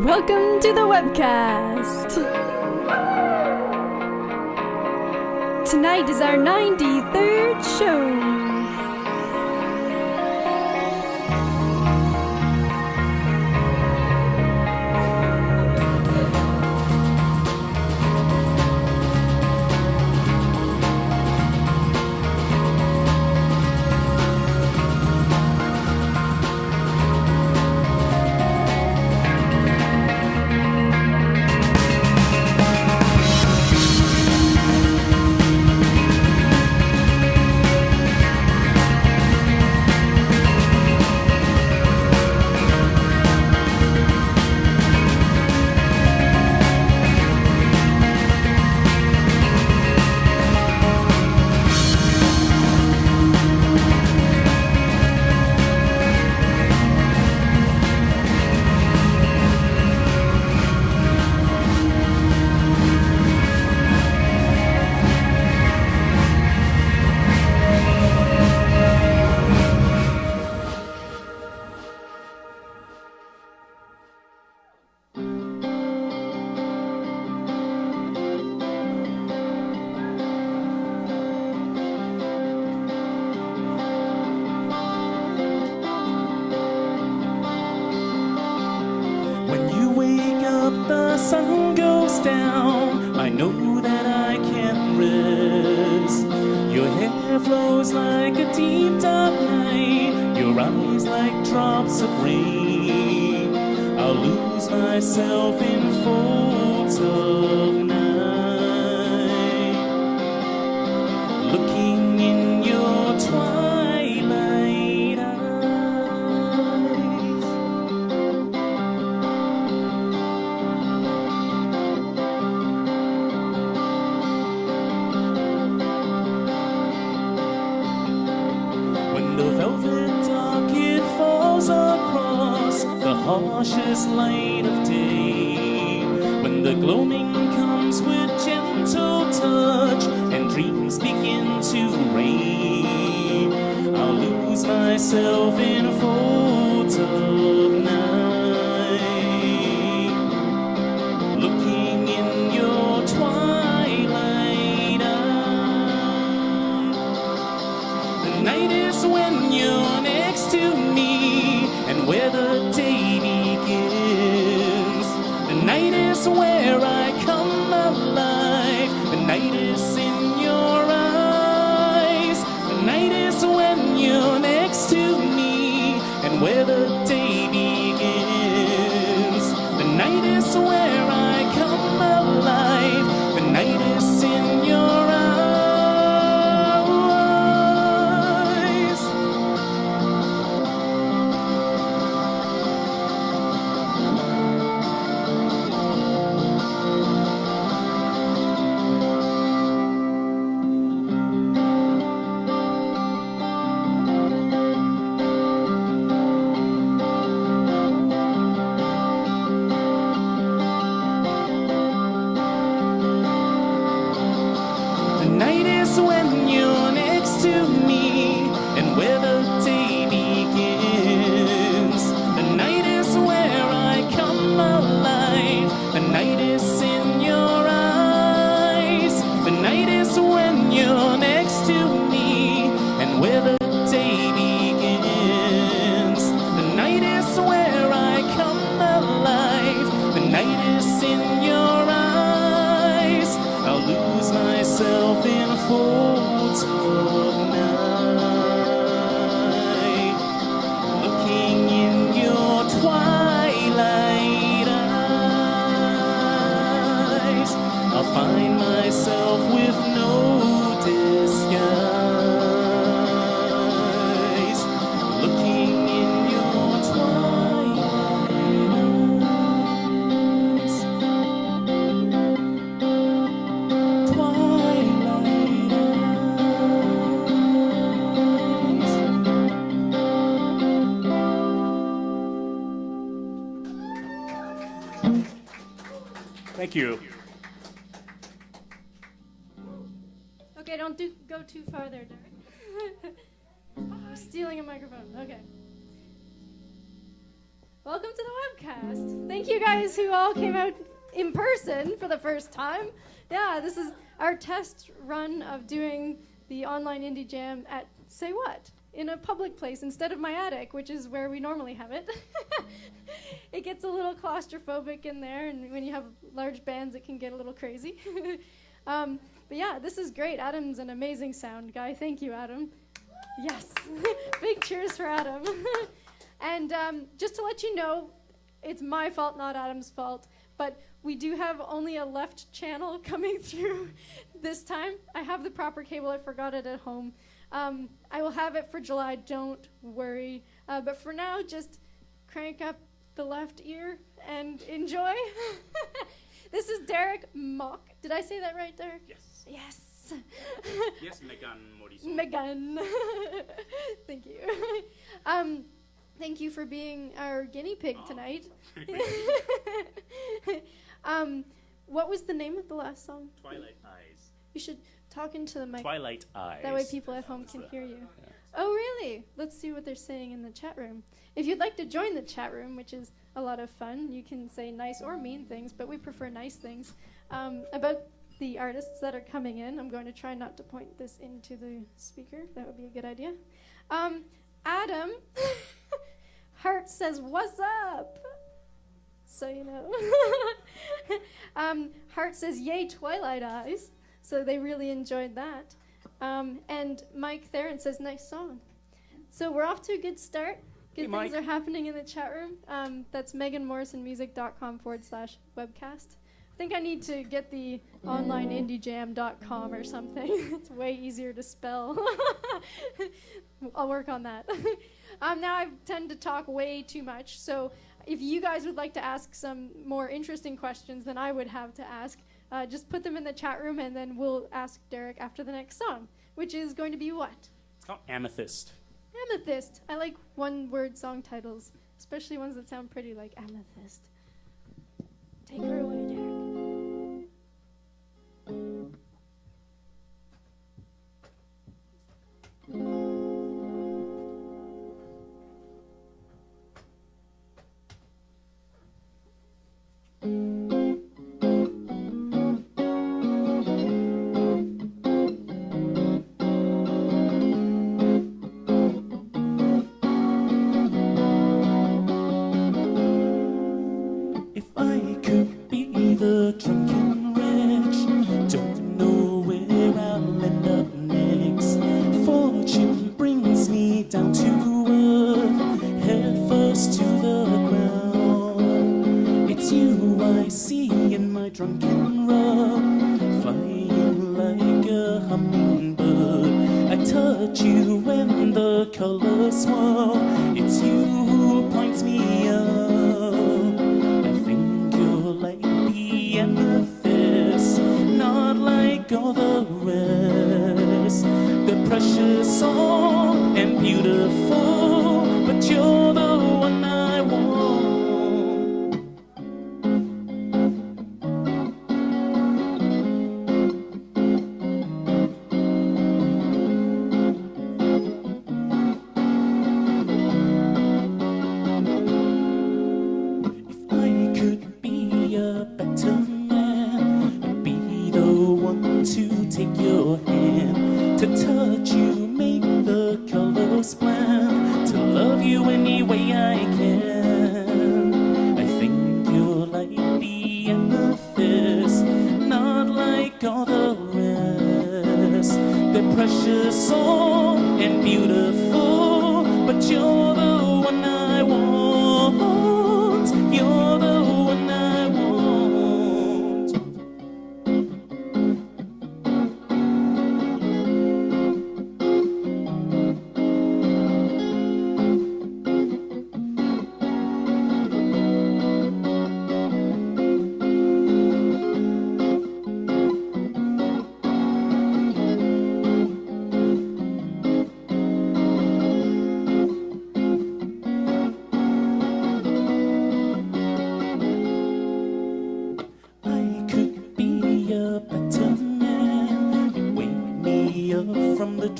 Welcome to the webcast! Tonight is our 93rd show. Thank you. Okay, don't go too far there, Derek. Stealing a microphone. Okay. Welcome to the webcast. Thank you guys who all came out in person for the first time. Yeah, this is our test run of doing the online indie jam at, say what, in a public place instead of my attic, which is where we normally have it. It gets a little claustrophobic in there, and when you have large bands, it can get a little crazy. But yeah, this is great. Adam's an amazing sound guy. Thank you, Adam. Yes. Big cheers for Adam. And just to let you know, it's my fault, not Adam's fault, but we do have only a left channel coming through this time. I have the proper cable. I forgot it at home. I will have it for July. Don't worry. But for now, just crank up the left ear and enjoy. This is Derek Mok. Did I say that right, Derek? Yes. Yes. Yes, Meghan Morrison. Meghan. Thank you. Thank you for being our guinea pig tonight. What was the name of the last song? Twilight Eyes. You should talk into the mic. Twilight Eyes. That way people at home can hear you. Yeah. Oh, really? Let's see what they're saying in the chat room. If you'd like to join the chat room, which is a lot of fun, you can say nice or mean things, but we prefer nice things. About the artists that are coming in, I'm going to try not to point this into the speaker. That would be a good idea. Adam Hart says, "What's up?" So you know. Hart says, "Yay, Twilight Eyes." So they really enjoyed that. And Mike Theron says, "Nice song." So we're off to a good start. Good things are happening in the chat room. That's meganmorrisonmusic.com/webcast. I think I need to get the onlineindiejam.com or something. It's way easier to spell. I'll work on that. Now I tend to talk way too much, so if you guys would like to ask some more interesting questions than I would have to ask, just put them in the chat room, and then we'll ask Derek after the next song, which is going to be what? It's called Amethyst. Amethyst. I like one-word song titles, especially ones that sound pretty, like Amethyst. Take her away, Derek.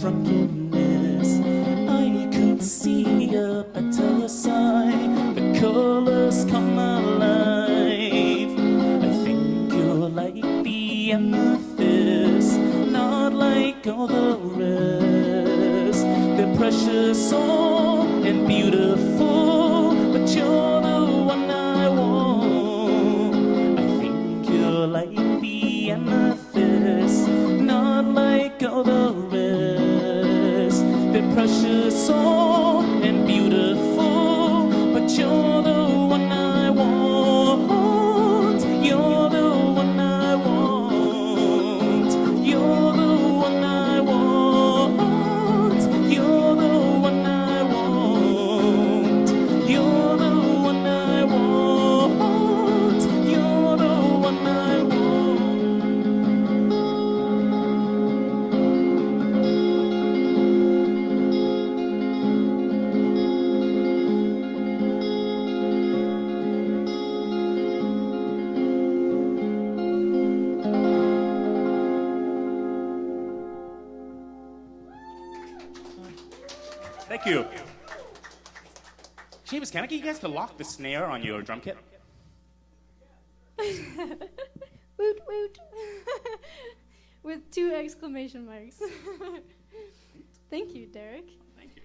drunkenness, I could see a better side. The colors come alive. I think you're like the amethyst, not like all the rest. They're precious, all and beautiful, but you're the one I want. I think you're like the amethyst, not like all the rest. They're precious, all and beautiful, but you're the one I want. You're the one I want. You're the one I want. You're the one I want. You're the one I want. You're the one I want. Thank you. Seamus, can I get you guys to lock the snare on your drum kit? Woot woot. With 2 exclamation marks. Thank you, Derek. Thank you.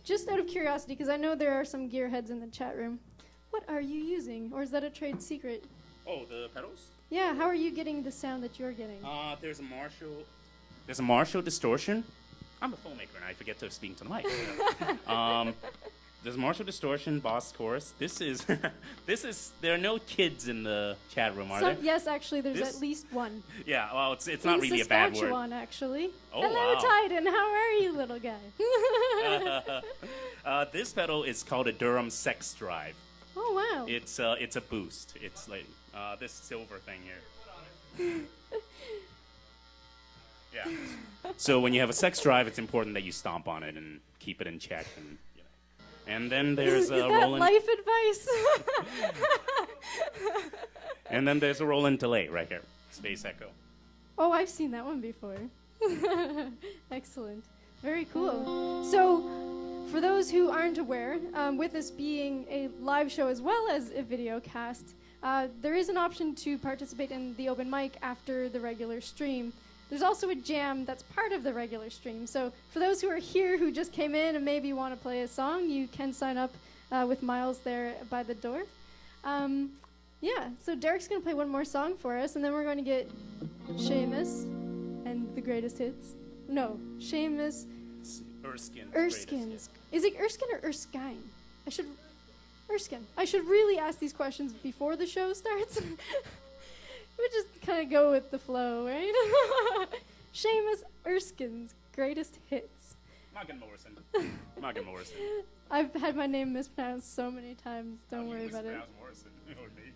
Just out of curiosity, because I know there are some gearheads in the chat room, what are you using? Or is that a trade secret? Oh, the pedals? Yeah, how are you getting the sound that you're getting? There's a Marshall distortion. I'm a filmmaker and I forget to speak to the mic. There's Marshall distortion, Boss chorus. This is, there are no kids in the chat room, are there? Yes, actually, there's This- at least one. Yeah, well, it's not really a bad word. Saskatchewan, actually. Oh, Hello, wow. Titan. How are you, little guy? This pedal is called a Durham Sex Drive. Oh, wow. It's a boost. It's like this silver thing here. Yeah. So when you have a sex drive, it's important that you stomp on it and keep it in check. And, you know. And then there's Is a that Roland. life advice? And then there's a Roland delay right here. Space Echo. Oh, I've seen that one before. Excellent. Very cool. So, for those who aren't aware, with this being a live show as well as a video cast, there is an option to participate in the open mic after the regular stream. There's also a jam that's part of the regular stream. So for those who are here who just came in and maybe want to play a song, you can sign up with Miles there by the door. Yeah, so Derek's going to play one more song for us, and then we're going to get Seamus and the greatest hits. No, Seamus. Erskine's. Is it Erskine or Erskine? Erskine. I should really ask these questions before the show starts. We just kind of go with the flow, right? Seamus Erskine's greatest hits. Meghan Morrison. Meghan Morrison. I've had my name mispronounced so many times. Don't worry about it. Morrison. Or Meghan.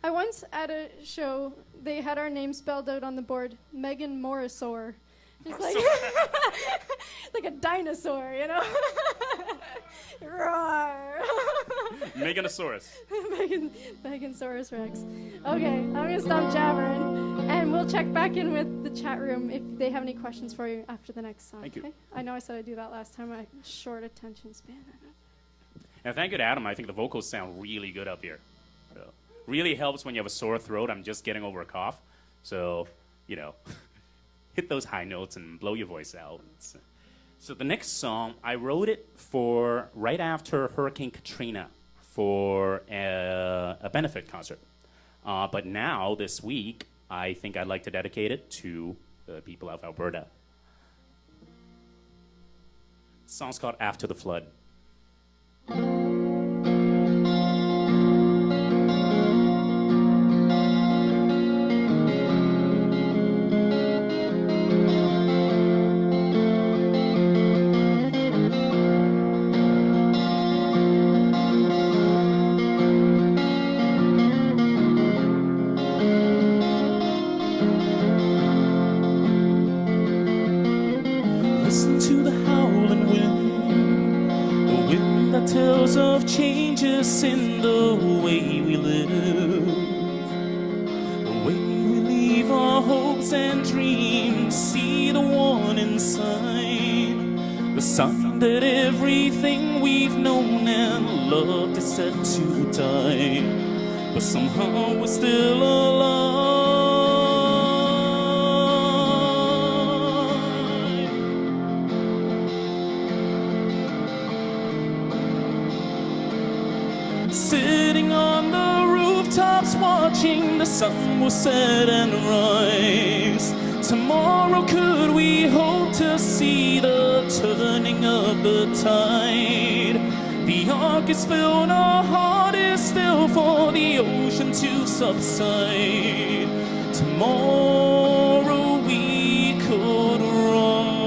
I once at a show, they had our name spelled out on the board, Meghan Morrisaur. It's like, like a dinosaur, you know? Roar! Meganosaurus. Meganosaurus Rex. Okay, I'm gonna stop jabbering, and we'll check back in with the chat room if they have any questions for you after the next song. Thank you. Okay? I know I said I'd do that last time. I short attention span. And thank you to Adam. I think the vocals sound really good up here. So, really helps when you have a sore throat. I'm just getting over a cough. So, you know, hit those high notes and blow your voice out. So the next song, I wrote it for right after Hurricane Katrina for a benefit concert. But now, this week, I think I'd like to dedicate it to the people of Alberta. The song's called After the Flood. Listen to the howling wind, the wind that tells of changes in the way we live, the way we leave our hopes and dreams. See the warning sign, the sign that everything we've known and loved is set to die, but somehow we're still alive. Sitting on the rooftops watching the sun will set and rise. Tomorrow could we hope to see the turning of the tide? The ark is filled, our heart is still for the ocean to subside. Tomorrow we could rise.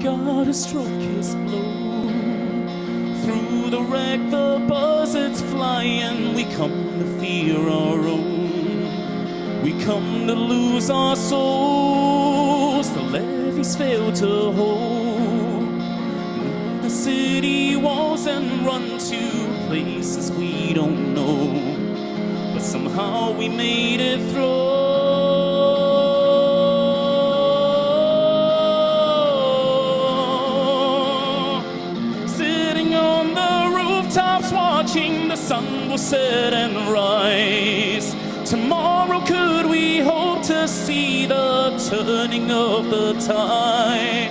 God has struck his blow. Through the wreck, the buzzards fly, and we come to fear our own. We come to lose our souls. The levees fail to hold. Leave the city walls and run to places we don't know. But somehow we made it through. Watching the sun will set and rise. Tomorrow could we hope to see the turning of the tide?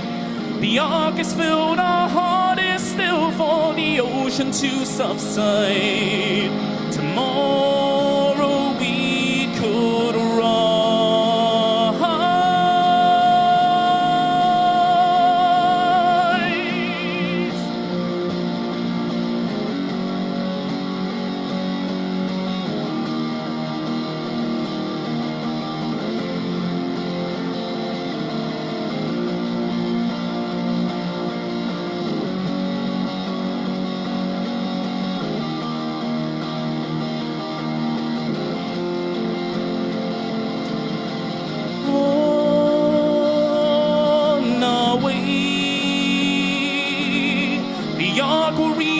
The ark is filled, our heart is still for the ocean to subside. Tomorrow we could rise.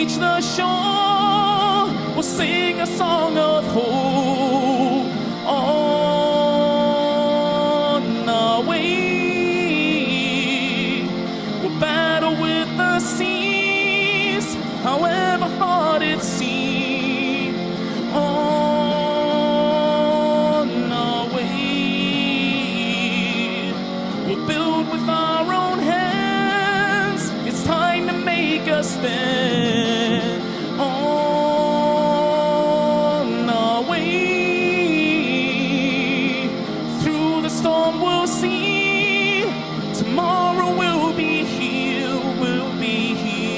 The shore will sing a song of hope on our way. We'll battle with the seas, however hard it seems, on our way. We'll build with our own hands. It's time to make a stand. On our way through the storm, we'll see. Tomorrow we'll be here, we'll be here.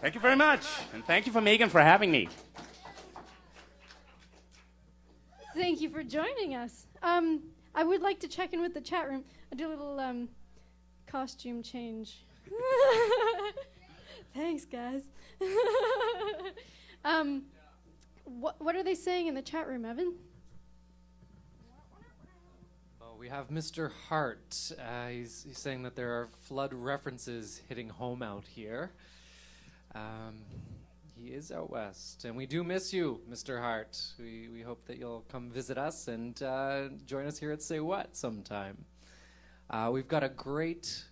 Thank you very much, and thank you for Meghan for having me. Thank you for joining us. I would like to check in with the chat room. I do a little costume change. Thanks, guys. What are they saying in the chat room, Evan? Well, we have Mr. Hart. He's saying that there are flood references hitting home out here. He is out west, and we do miss you, Mr. Hart. We hope that you'll come visit us and join us here at Say What sometime. We've got a great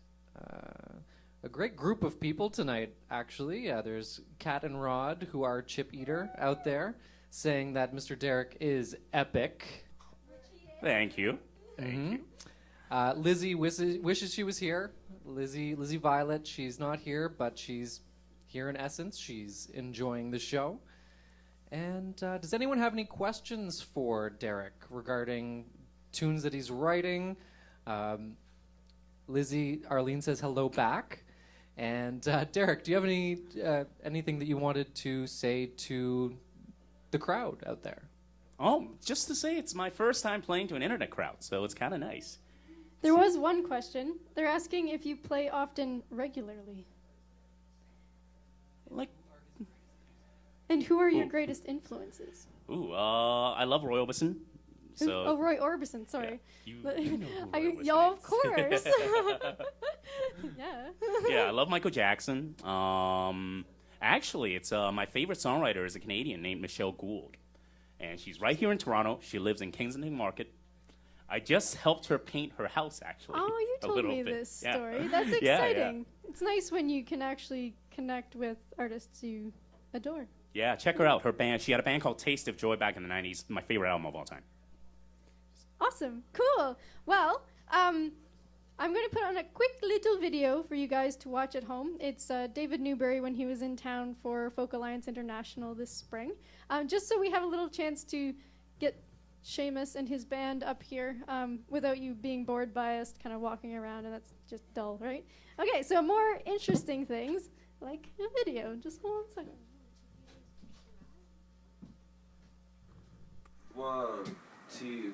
group of people tonight, actually. There's Kat and Rod, who are Chip Eater out there, saying that Mr. Derek is epic. Thank you. Thank you. Lizzie wishes she was here. Lizzie Violet, she's not here, but she's here in essence. She's enjoying the show. And does anyone have any questions for Derek regarding tunes that he's writing? Arlene says hello back. And Derek, do you have anything that you wanted to say to the crowd out there? Oh, just to say it's my first time playing to an internet crowd, so it's kind of nice. There was one question. They're asking if you play often regularly. Like, And who are your greatest influences? I love Roy Orbison. So, Oh, Roy Orbison, sorry. you know who Roy Orbison Yo, of is. course. Yeah. Yeah, I love Michael Jackson. Actually, it's my favorite songwriter is a Canadian named Michelle Gould, and she's right here in Toronto. She lives in Kensington Market. I just helped her paint her house, actually. Oh, you a told little me bit. this Yeah. story. That's Yeah, exciting. It's nice when you can actually connect with artists you adore. Yeah, check her out. Her band. She had a band called Taste of Joy back in the '90s. My favorite album of all time. Awesome. Cool. Well, I'm going to put on a quick little video for you guys to watch at home. It's David Newbury when he was in town for Folk Alliance International this spring. Just so we have a little chance to get Seamus and his band up here without you being bored by us kind of walking around, and that's just dull, right? Okay, so more interesting things like a video. Just hold on a second. 1, 2,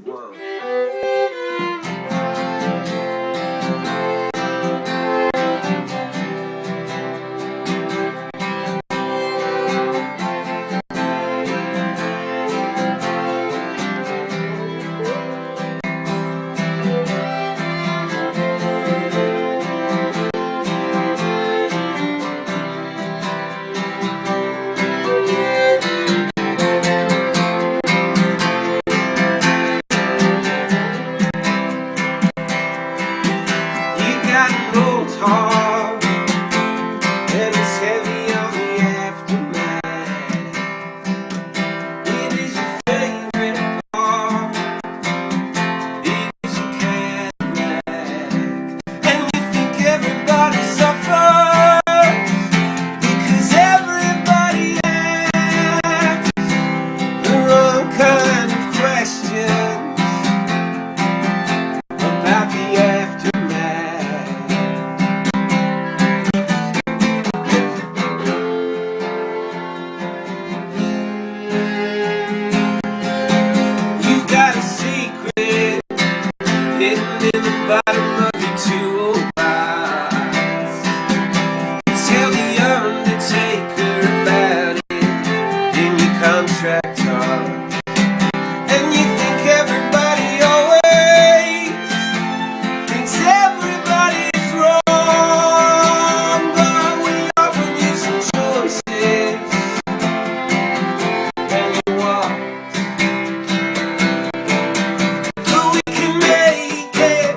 1. But we can make it.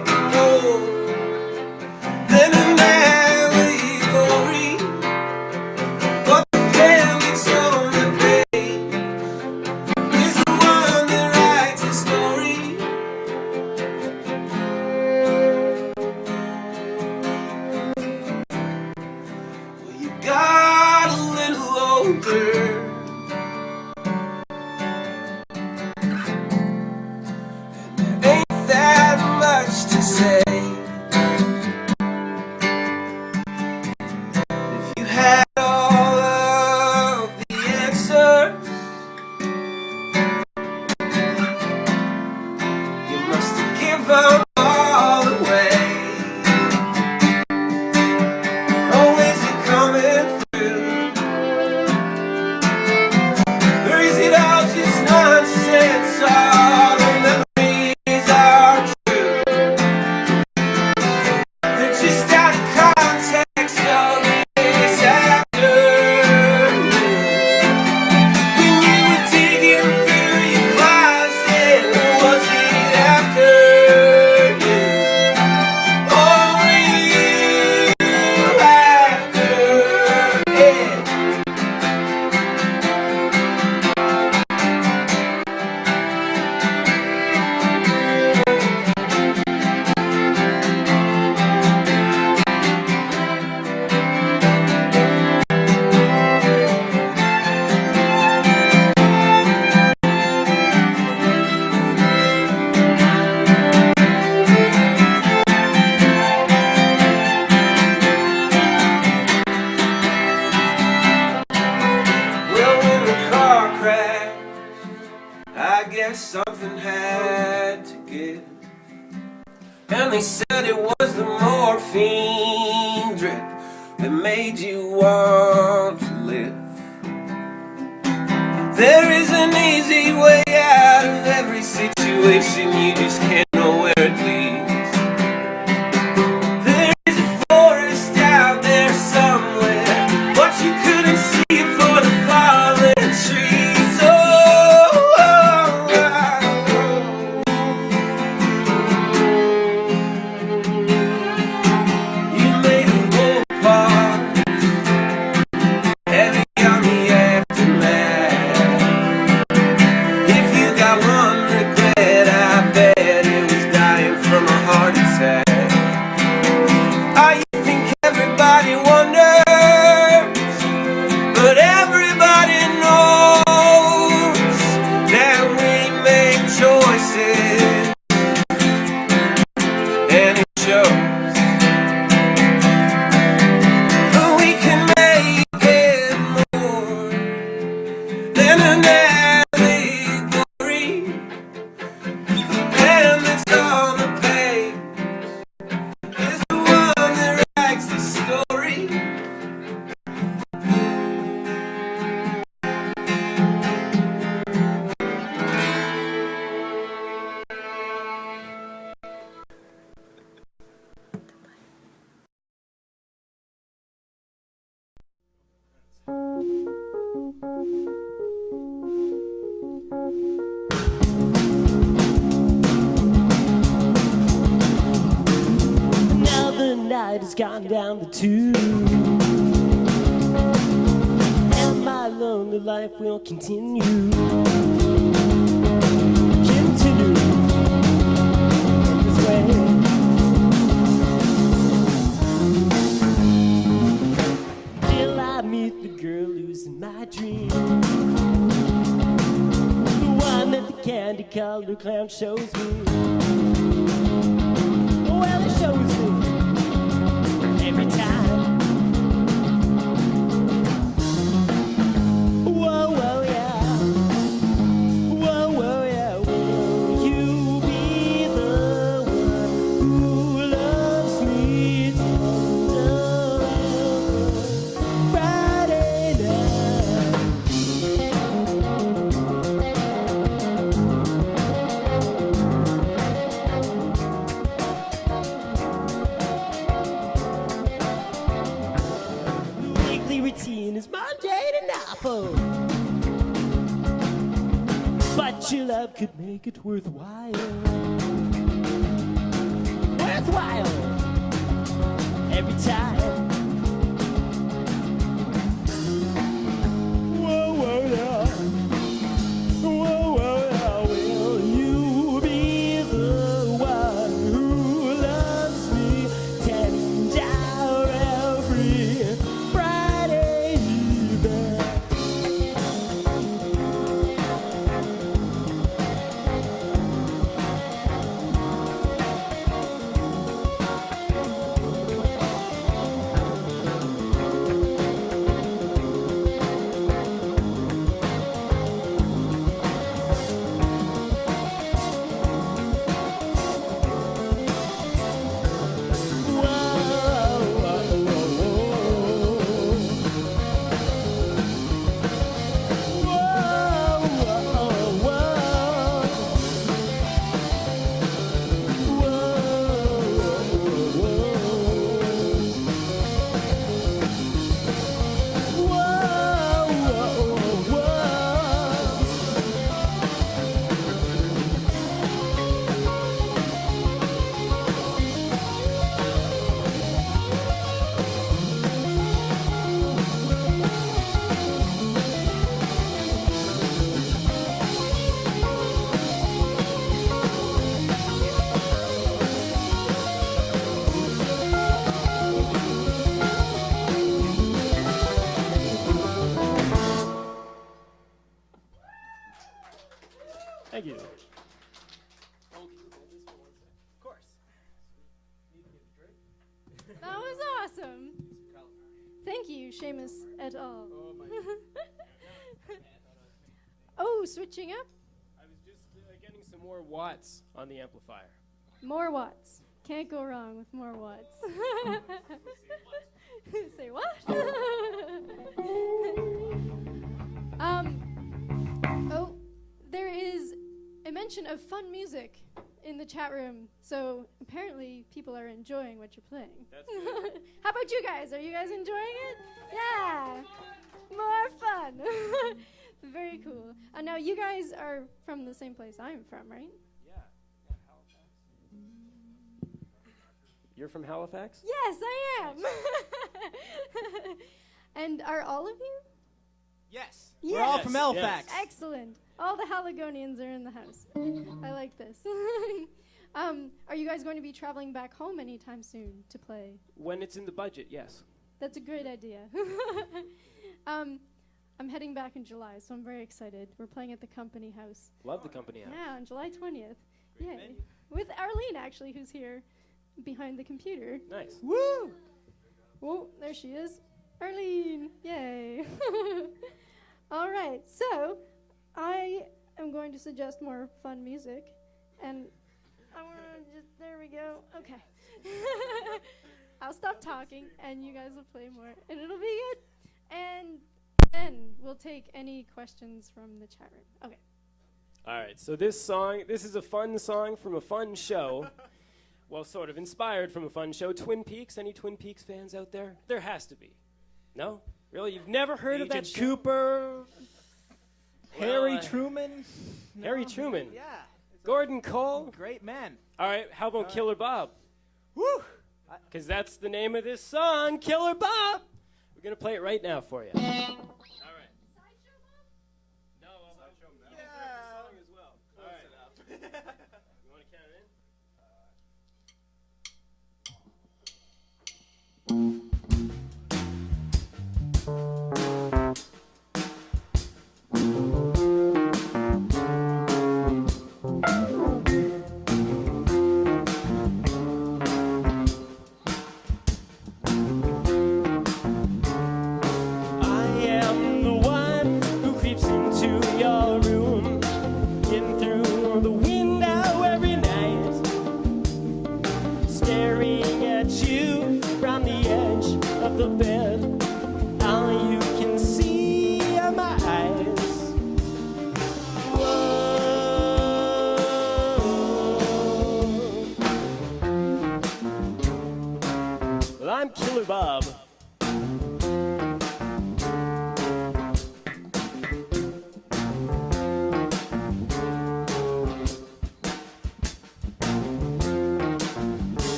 And they said it was the morphine drip that made you want to live. There is an easy way out of every situation, you just can't know where it leads. There is a forest out there somewhere, but you couldn't see it for the fallen trees. Oh, oh, oh. You made a ballpark heavy on the aftermath. If you got one regret, I bet it was dying from a heart attack. I think everybody wonders, but everybody knows that we make choices, and it shows. But we can make it more than an allegory. The pen that's on the page is the one that writes the story. Now the night has gone down to 2, and my lonely life will continue. Continue in this way. Till I meet the girl who's in my dream, the one that the candy-colored clown shows me. Well, it shows me every time. Whoa, whoa, yeah. Whoa, whoa, yeah. Will you be the one who loves me tender every Friday night? The weekly routine is mundane enough, oh, but your love could make it worthwhile. Worthwhile every time. Whoa, whoa, yeah. Whoa, whoa, yeah. Will you be the one who loves me tender every Friday evening? Thank you. That was awesome. Thank you, Seamus et al. Oh, switching up. I was just getting some more watts on the amplifier. More watts. Can't go wrong with more whats. Say what? Oh, there is a mention of fun music in the chat room, so apparently people are enjoying what you're playing. That's good. How about you guys? Are you guys enjoying it? Yeah, more fun. Very cool. Now you guys are from the same place I'm from, right? You're from Halifax? Yes, I am. And are all of you? Yes. Yes. We're all from Halifax. Excellent. All the Haligonians are in the house. I like this. Are you guys going to be traveling back home anytime soon to play? When it's in the budget, yes. That's a great idea. I'm heading back in July, so I'm very excited. We're playing at the Company House. Love the company house. Yeah, on July 20th. Great Yay. venue. With Arlene, actually, who's here behind the computer. Nice. Woo! Oh, there she is. Arlene! Yay! All right, so I am going to suggest more fun music. And I want to just, there we go. Okay. I'll stop talking, and you guys will play more, and it'll be good. And then we'll take any questions from the chat room. Okay. All right, so this is a fun song from a fun show. Well, sort of inspired from a fun show. Twin Peaks. Any Twin Peaks fans out there? There has to be. No? Really? You've never heard of that Agent show? Cooper, Harry Well, Truman. Harry Truman. Yeah. Gordon Cole. Great man. All right, how about Killer Bob? Woo! Because that's the name of this song, Killer Bob. We're going to play it right now for you. All right. No, song as well. All right. You want to count it in? I am the one who creeps into your room, in through the window every night, staring at you from the edge of the bed. All you can see are my eyes. Whoa. Well, I'm Killer Bob.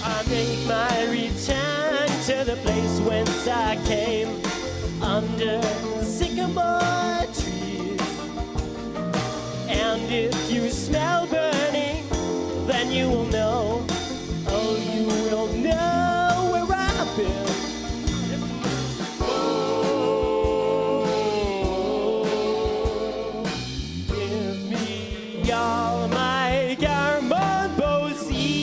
I make my return to the place whence I came, under sycamore trees. And if you smell burning, then you will know, oh, you will know where I've been. Oh, give me all my garmonbosia.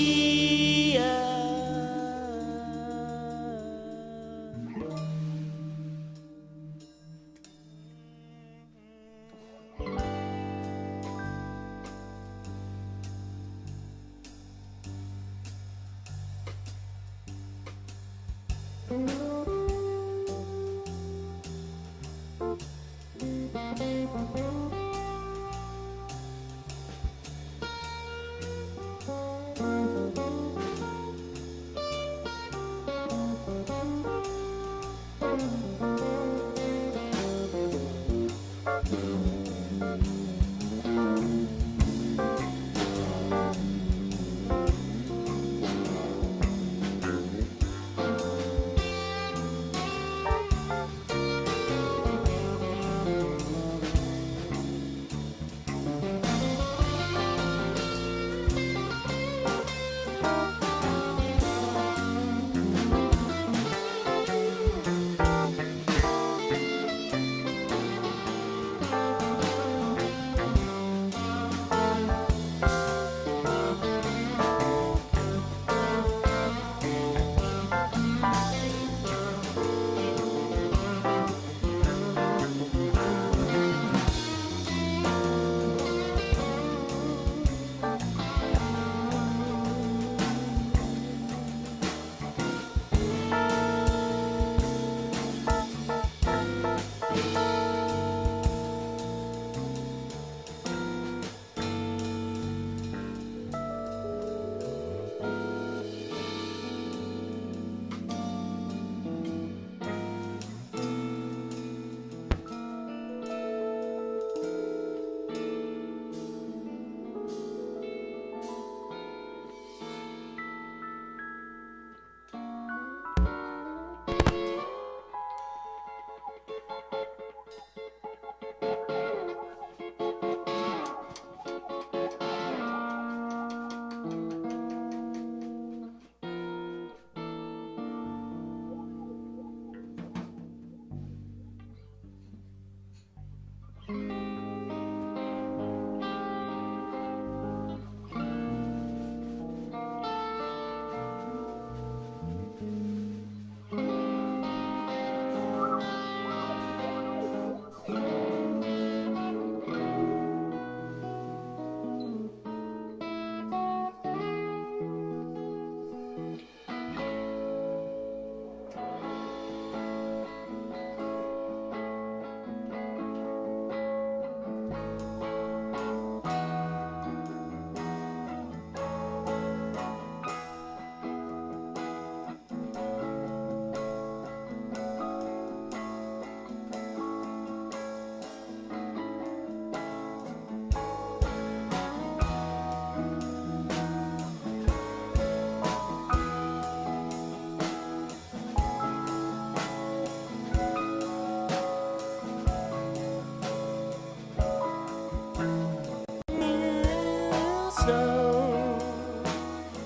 snow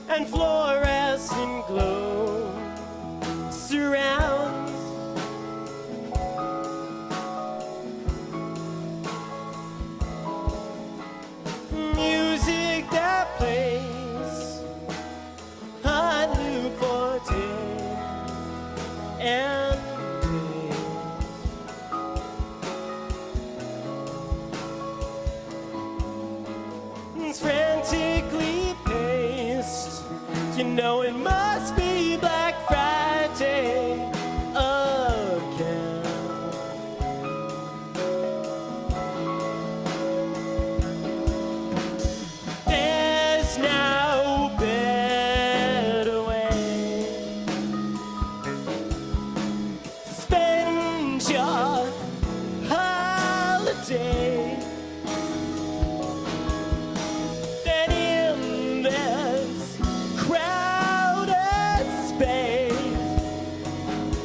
and fluorescent glow surrounds. Music that plays on loop for day and day. Frantically paced, you know it must be Black Friday again. There's no better way. Spend your holiday than in this crowded space.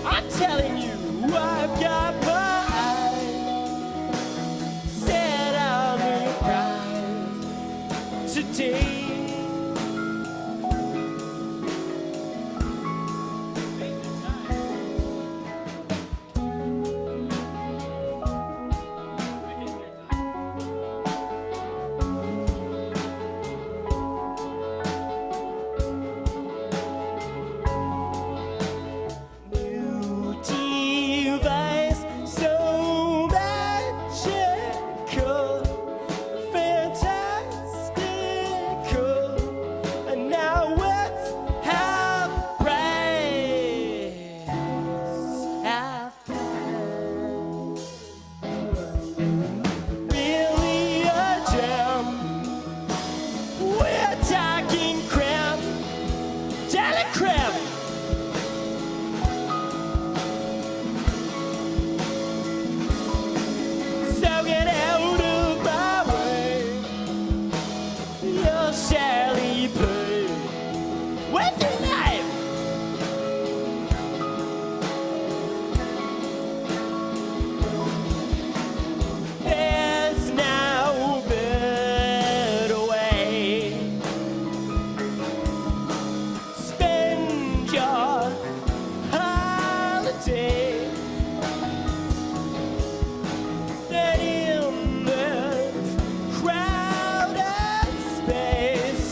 I'm telling you, I've got my eyes set on the prize today. New device, so magical, fantastical, and now it's half price. Half price. Really a gem. We're talking creme, jelly creme. So get out of my way. You'll surely pay with your life. There's no better way. Spend your holiday than in this crowded space.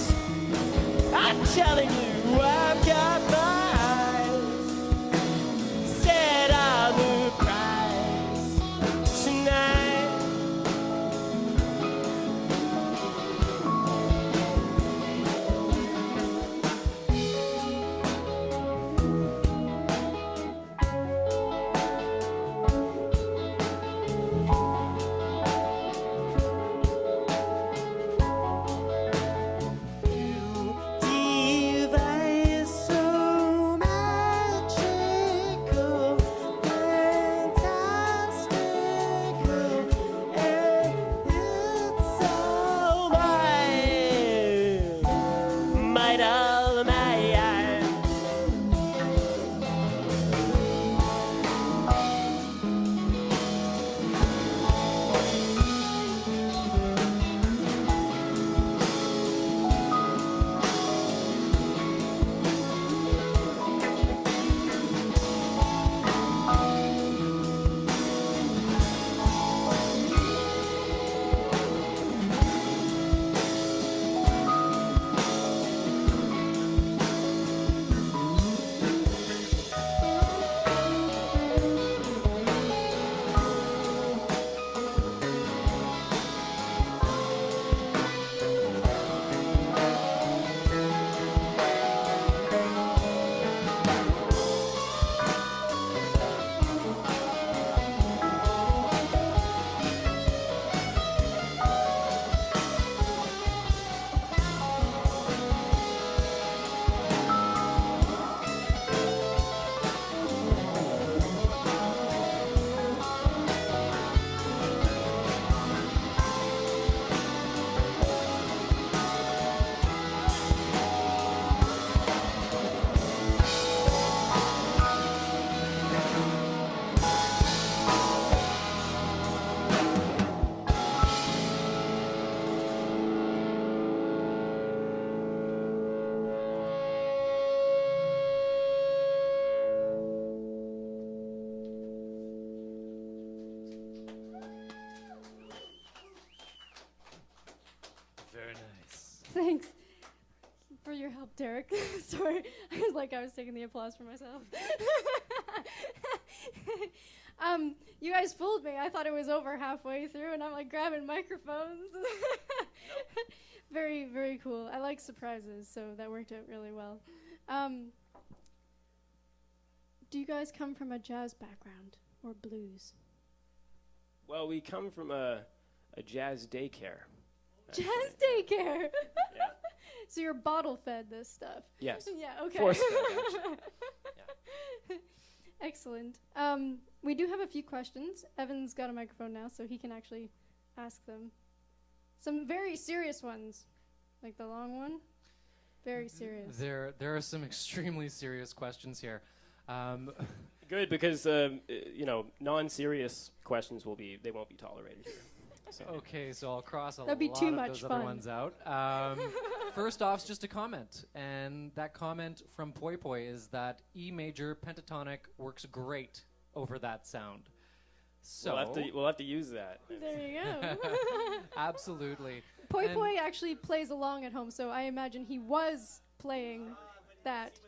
Thanks for your help, Derek. Sorry, I was taking the applause for myself. You guys fooled me. I thought it was over halfway through, and I'm like grabbing microphones. Very, very cool. I like surprises, so that worked out really well. Do you guys come from a jazz background or blues? Well, we come from a jazz daycare. Jazz daycare. Yeah. So you're bottle fed this stuff. Yes. Yeah. Okay. Force-fed, actually. Excellent. We do have a few questions. Evan's got a microphone now, so he can actually ask them. Some very serious ones, like the long one. Very serious. There are some extremely serious questions here. Good, because non-serious questions won't be tolerated here. So. Okay, so I'll cross That'd be lot too of much those fun. other ones out. First off, just a comment, and that comment from Poi Poi is that E major pentatonic works great over that sound. So we'll have to use that. There you go. Absolutely. Poi And- Poi actually plays along at home, so I imagine he was playing that.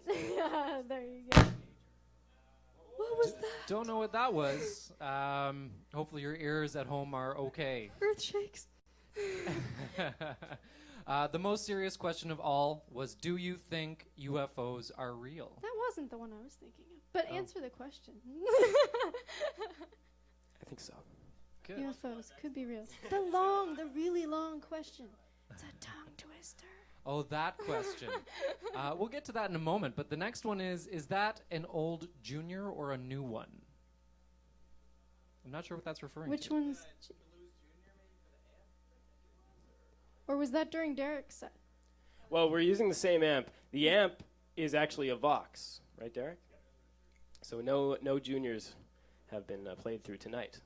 Yeah, there you go. What was that? Don't know what that was. Hopefully your ears at home are okay. Earth shakes. The most serious question of all was, do you think UFOs are real? That wasn't the one I was thinking of. But Oh. answer the question. I think so. Good. UFOs could be real. The really long question. It's a tongue twister. Oh, that question. We'll get to that in a moment, but the next one is that an old junior or a new one? I'm not sure what that's referring Which to. one's... Or was that during Derek's set? Well, we're using the same amp. The amp is actually a Vox, right, Derek? So no juniors have been played through tonight.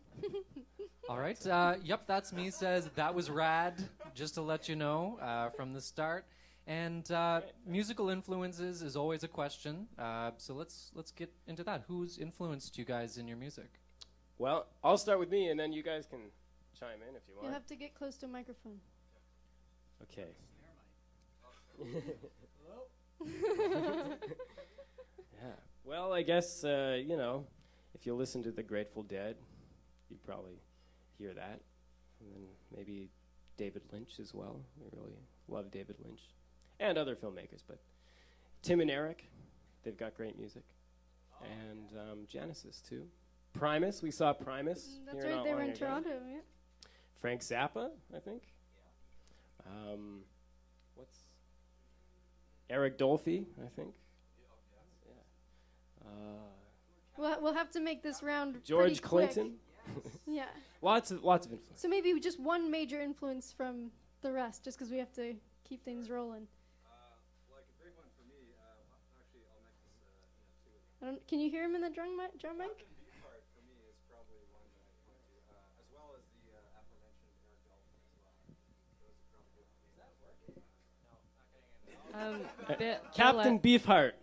All right. Yep, that's me says that was rad, just to let you know from the start. And musical influences is always a question. So let's get into that. Who's influenced you guys in your music? Well, I'll start with me, and then you guys can chime in if you You'll want. have to get close to a microphone. Okay. Yeah. Well, I guess, if you listen to the Grateful Dead, you'd probably hear that. And then maybe David Lynch as well. I really love David Lynch. And other filmmakers, but Tim and Eric, they've got great music. And Genesis, too. Primus, we saw Primus. That's here right, not they were long in ago. Toronto, yeah. Frank Zappa, I think. What's Eric Dolphy, I think. We'll have to make this round George pretty quick. Clinton. Yeah. Lots of influence. So maybe just one major influence from the rest, just because we have to keep things rolling. Like a big one for me, actually, I'll make this two. Can you hear him in the drum mic? Captain Beefheart for me is probably one that I point to, as well as the aforementioned Eric Dolphin as well. Those are probably good. Is that working? Captain Beefheart.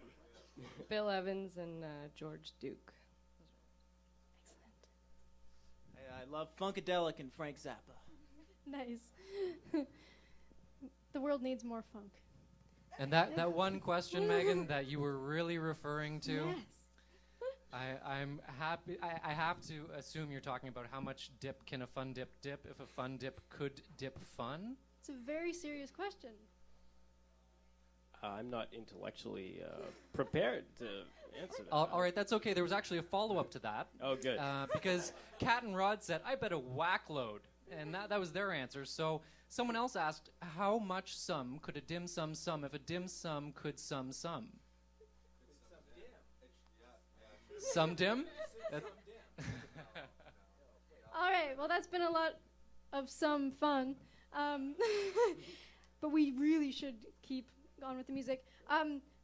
Bill Evans and George Duke. I love Funkadelic and Frank Zappa. Nice. The world needs more funk. And that one question, Megan, that you were really referring to, Yes. I'm happy. I have to assume you're talking about how much dip can a fun dip dip if a fun dip could dip fun? It's a very serious question. I'm not intellectually prepared to answer that. All right, that's okay. There was actually a follow-up to that. Oh, good. Because Cat and Rod said, I bet a whack load. And that was their answer. So someone else asked, how much sum could a dim sum sum if a dim sum could sum sum? Some dim? All right, well, that's been a lot of some fun. But we really should keep on with the music.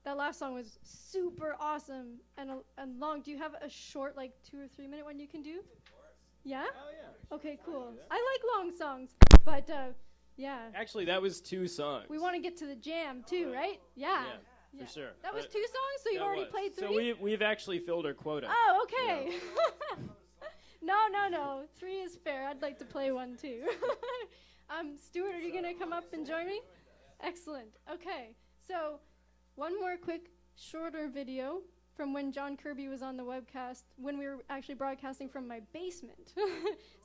That last song was super awesome and long. Do you have a short, 2 or 3 minute one you can do? Yeah? Oh, yeah. Okay, cool. I like long songs, but yeah. Actually, that was 2 songs. We want to get to the jam too, right? Yeah. Yeah, for sure. That was 2 songs, so you've That already was. played 3? So we've actually filled our quota. Oh, okay. No. 3 is fair. I'd like to play one too. Stuart, are you going to come up and join me? Excellent. Okay, so one more quick, shorter video from when John Kirby was on the webcast, when we were actually broadcasting from my basement. So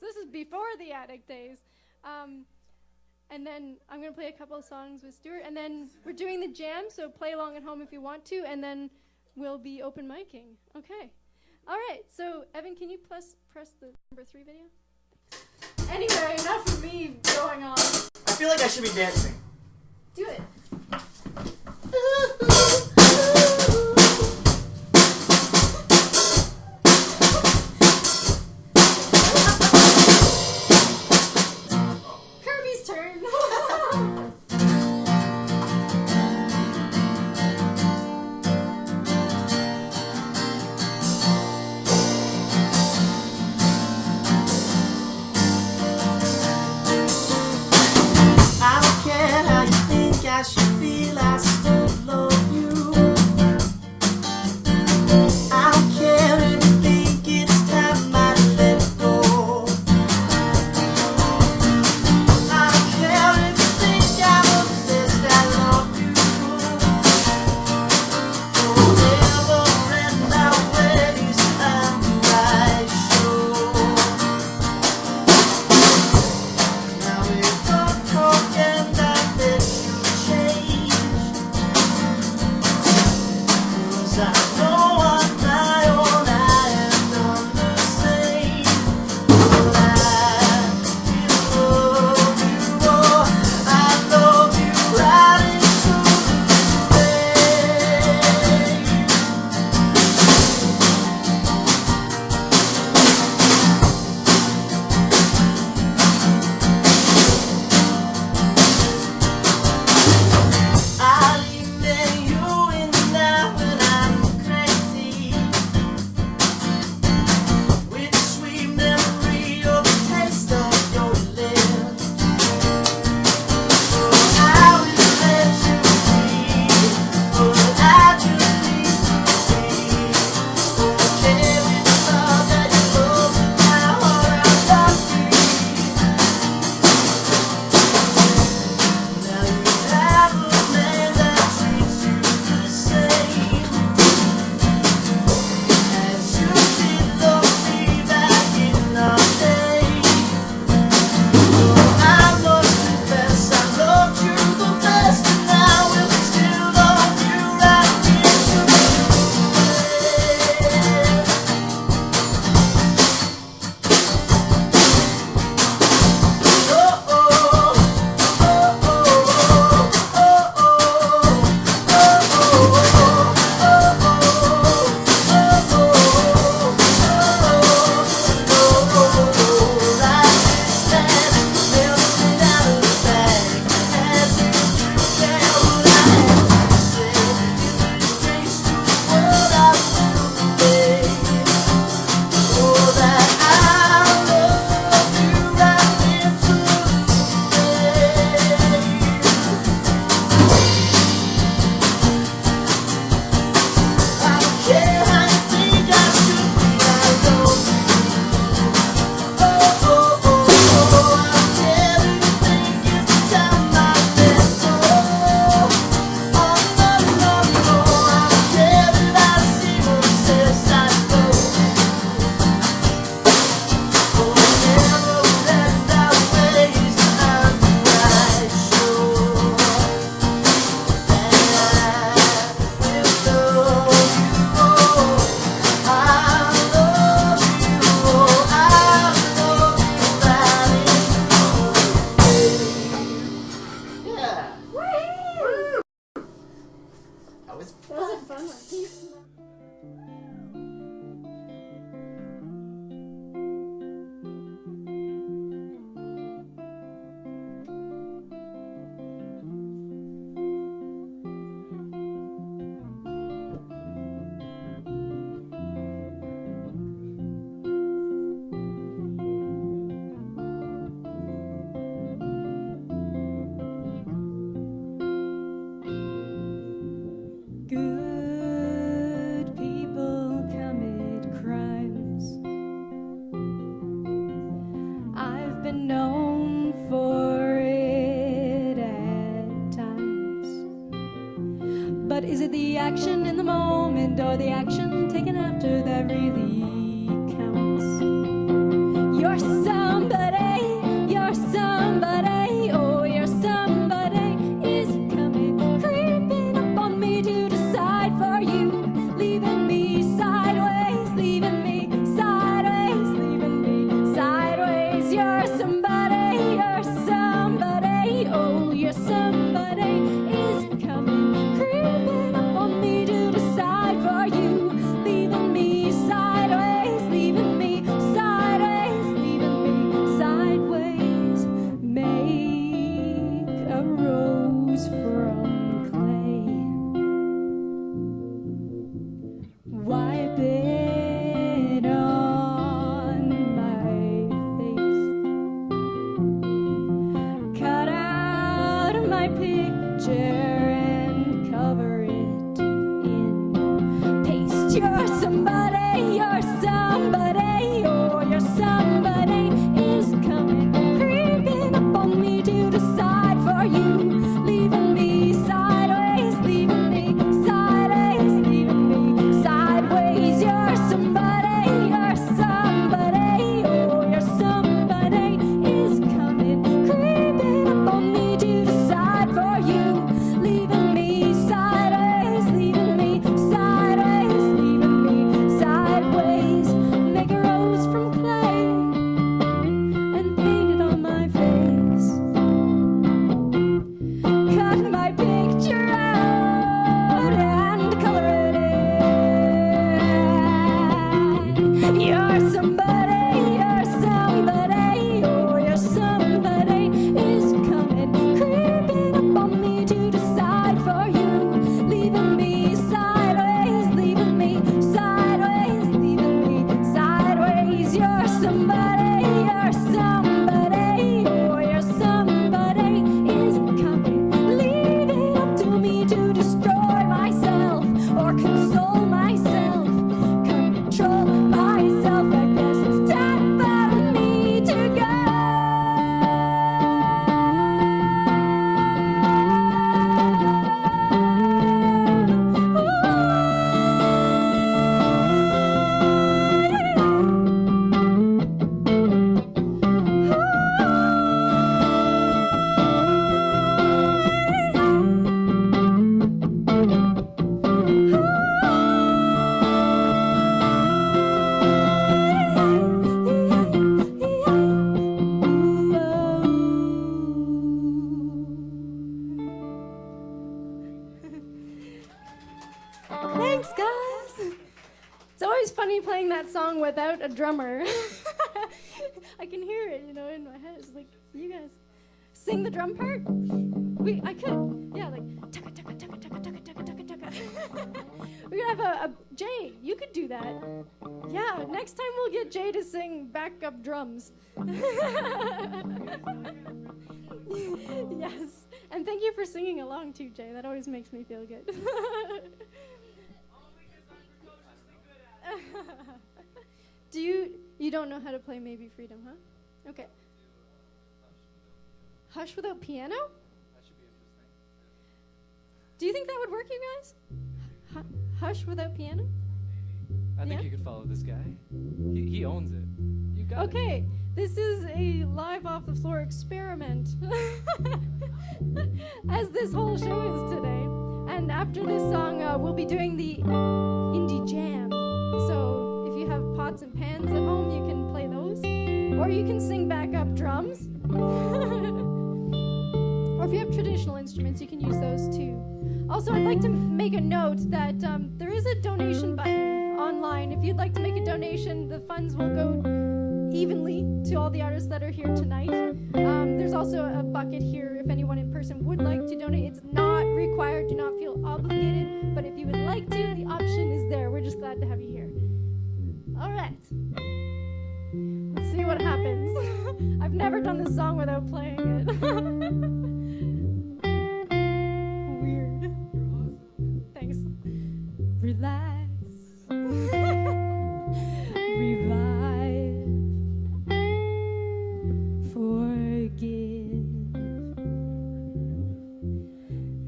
this is before the attic days. And then I'm going to play a couple of songs with Stuart, and then we're doing the jam, so play along at home if you want to, and then we'll be open micing. Okay. All right, so Evan, can you press the number 3 video? Anyway, enough of me going on. I feel like I should be dancing. Do it. Kirby's turn. I don't care how you think I should feel, I still love you. I don't care if you think it's time I let go. I don't care But is it the action in the moment or the action taken after that really counts? You're somebody, oh, you're somebody is coming, creeping up on me to decide for you, leaving me sideways, leaving me sideways, leaving me sideways. You're somebody, oh, you're somebody is coming, creeping up on me to decide for you, leaving me sideways, leaving me sideways, leaving me sideways. Make a rose from clay, wipe it on my face, cut out my picture and cover it in paste. You're somebody, oh, you're somebody is coming, creeping up on me to decide for you, leaving me sideways, leaving me sideways, leaving me sideways. You're somebody, oh, you're somebody is coming, creeping up on me to decide for you, leaving me sideways, leaving me sideways, leaving me sideways. Make a rose from clay and paint it on my face, cut my picture out and color it in. You're somebody, oh, you're somebody is coming, creeping up on me to decide for you, leaving me sideways, leaving me sideways, leaving me sideways. You're somebody, oh, you're somebody is coming, leaving up to me to destroy myself or console myself, control myself. I guess it's time for me to go. Thanks, guys. It's always funny playing that song without a drummer. I can hear it, in my head. It's like, you guys sing the drum part? I could. Yeah, like tucka tucka tucka tucka tucka tucka tucka tucka. We're gonna have a Jay. You could do that. Yeah, next time we'll get Jay to sing backup drums. Yes, and thank you for singing along too, Jay. That always makes me feel good. You don't know how to play Maybe Freedom, huh? Okay. Hush without piano? That should be interesting. Do you think that would work, you guys? Hush without piano? I think Yeah? you could follow this guy. He owns it. You got it. Okay, this is a live off the floor experiment, as this whole show is today. And after this song, we'll be doing the indie jam. So if you have pots and pans at home, you can play those, or you can sing backup drums. Or if you have traditional instruments, you can use those too. Also, I'd like to make a note that there is a donation button online. If you'd like to make a donation, the funds will go evenly to all the artists that are here tonight. There's also a bucket here if anyone in person would like to donate. It's not required, do not feel obligated, but if you would like to, the option is there. We're just glad to have you here. All right. Let's see what happens. I've never done this song without playing it. Weird. Thanks. Relax. Revive. Forgive.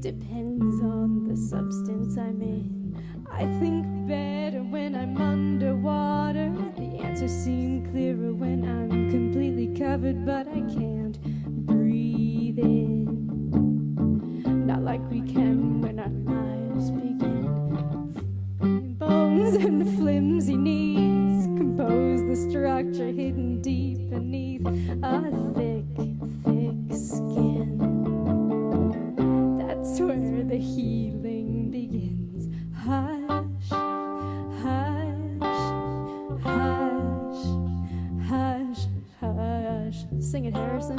Depends on the substance I'm in. I think better when I'm underwater. The answers seem clearer when I'm completely covered, but I can't breathe in. Not like we can when our lives begin. Bones and flimsy knees compose the structure hidden deep beneath a thick, thick skin. That's where the healing begins. Hush, hush, hush, hush, hush. Sing it, Harrison.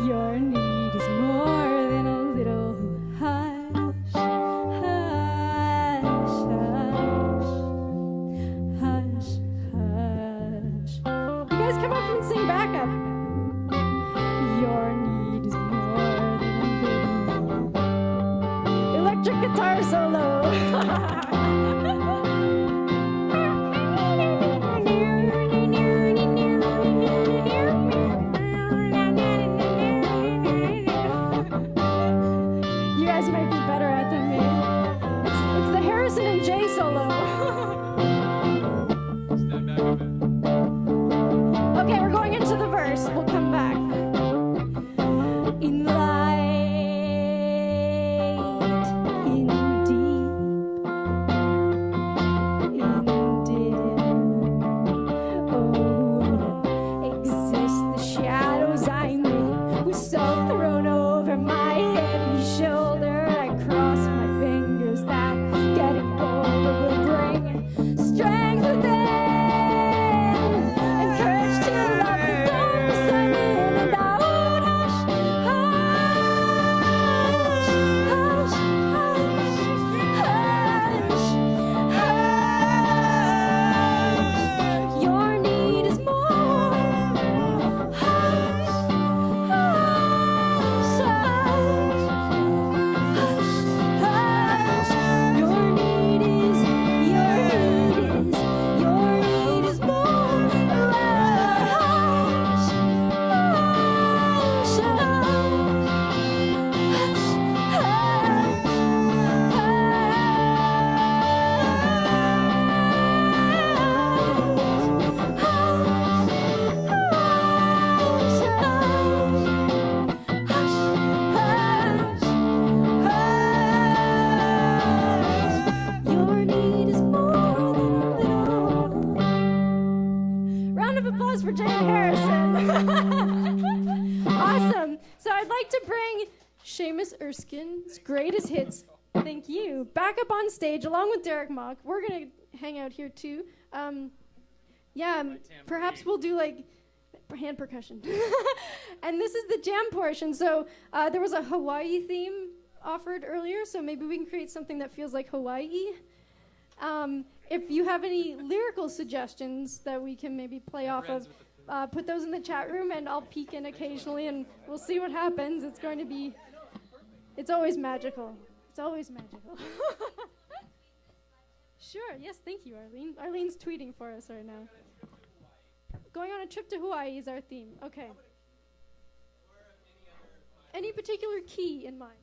Your need is more than a little hush, hush, hush, hush, hush. You guys come up and sing backup. Your need is more than a little electric guitar solo. You guys might be better at than me. It's the Harrison and Jay solo. Stand back a bit. Okay, we're going into the verse. We'll come back. In light, in deep, in dim. Oh, exist the shadows I'm in. With soul thrown over my heavy shoulder. I cross my fingers that getting older will bring strength within and courage to love the darkness I'm in. And I won't hush, hush, hush, hush, hush. Your need is more. Hush, hush, hush, hush. Your need is more. Hush, hush, Your need is more than a little. Round of applause for Jane Harrison. Awesome. So I'd like to bring Seamus Erskine's greatest hits. Thank you. Back up on stage along with Derek Mok. We're gonna hang out here too. Perhaps we'll do like hand percussion. And this is the jam portion. So there was a Hawaii theme offered earlier, so maybe we can create something that feels like Hawaii. If you have any lyrical suggestions that we can maybe play off of, put those in the chat room and I'll peek in occasionally and we'll see what happens. It's going to be, it's always magical. It's always magical. Sure, yes, thank you, Arlene. Arlene's tweeting for us right now. Going on a trip to Hawaii is our theme. Okay. Any particular key in mind?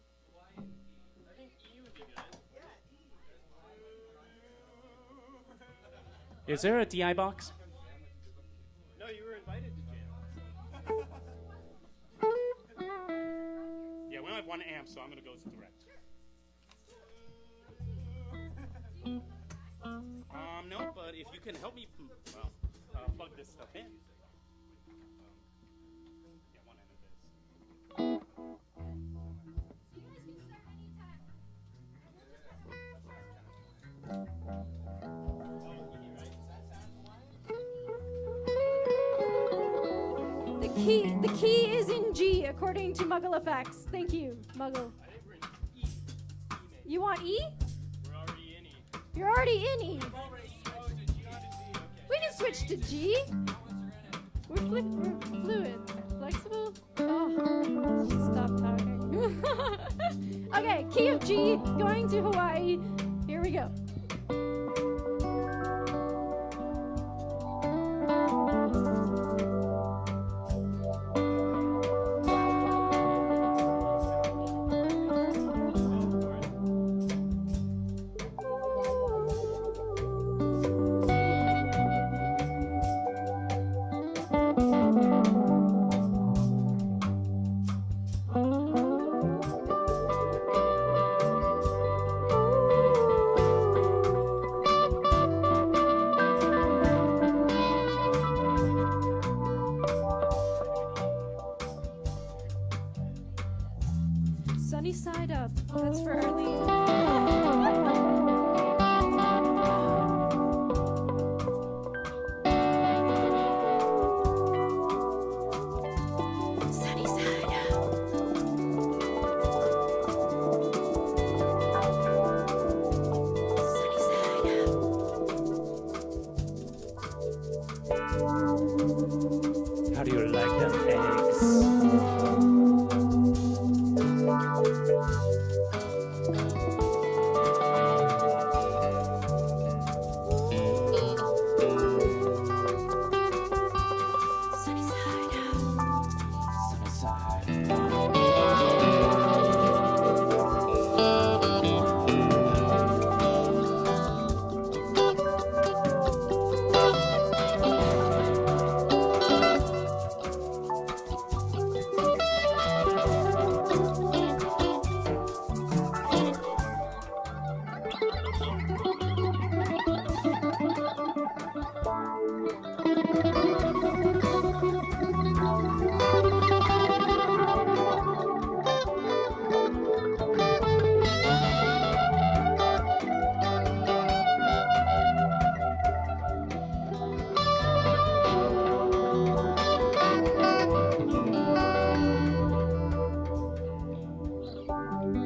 Is there a DI box? No, you were invited to jam. Yeah, we only have one amp, so I'm gonna go direct. No, but if you can help me, plug this stuff in. Yeah, one end of this. The key is in G, according to Muggle Effects. Thank you, Muggle. You want E? We're already in E. You're already in E. We can switch to G. We're fluid. Flexible? Oh, stop talking. Okay, key of G, going to Hawaii. Here we go. Sunny Side Up. That's for Arlene. Sunny Side Up. Sunny Side Up. How do you like them eggs? Sunny Side Up. Sunny side.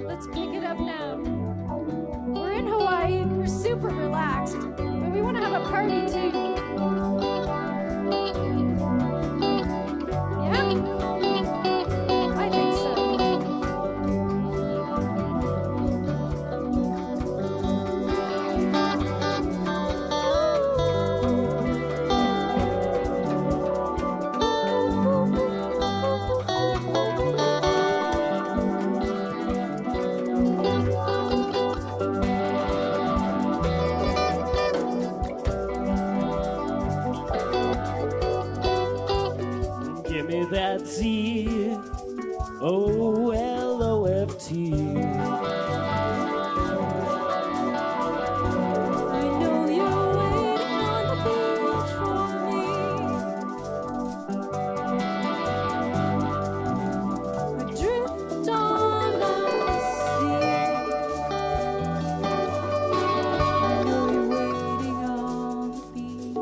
Let's pick it up now. We're in Hawaii. We're super relaxed, but we want to have a party too. Yeah? I think so. Give me that Z O L O F T. I know you're waiting on the beach for me. Adrift on the sea. I know you're waiting on the beach.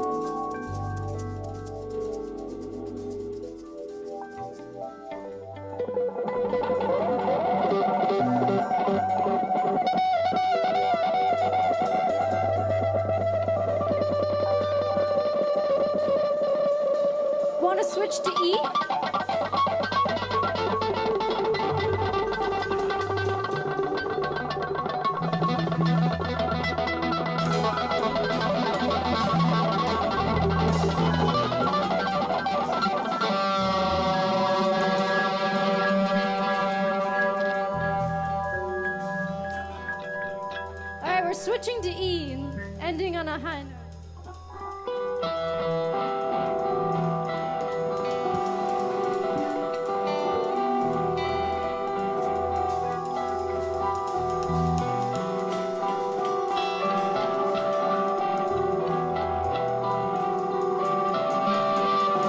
Want to switch to E? All right, we're switching to E, ending on a high note.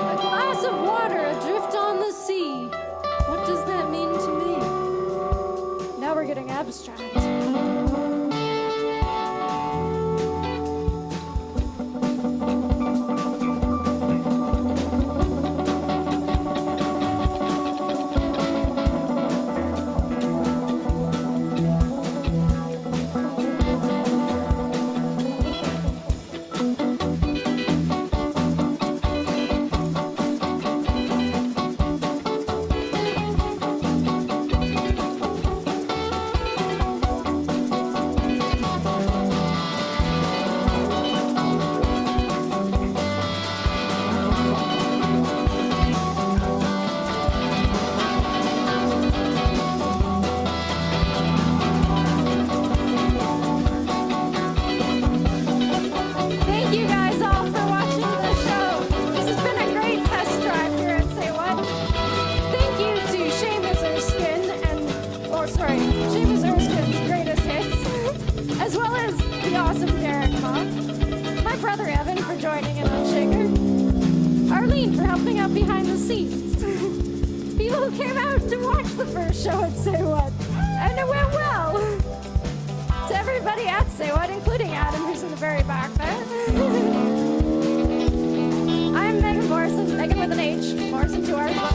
A glass of water adrift on the sea. What does that mean to me? Now we're getting abstract. Thank you guys all for watching the show. This has been a great test drive here at Say What. Thank you to Seamus Erskine Seamus Erskine's greatest hits, as well as the awesome Derek Mok, my brother Evan for joining in on Shaker, Arlene for helping out behind the scenes, people who came out to watch the first show at Say What. And it went well. To everybody at Say What, including Adam, who's in the very back there. I'm Meghan Morrison, Meghan with an H, Morrison 2 R's.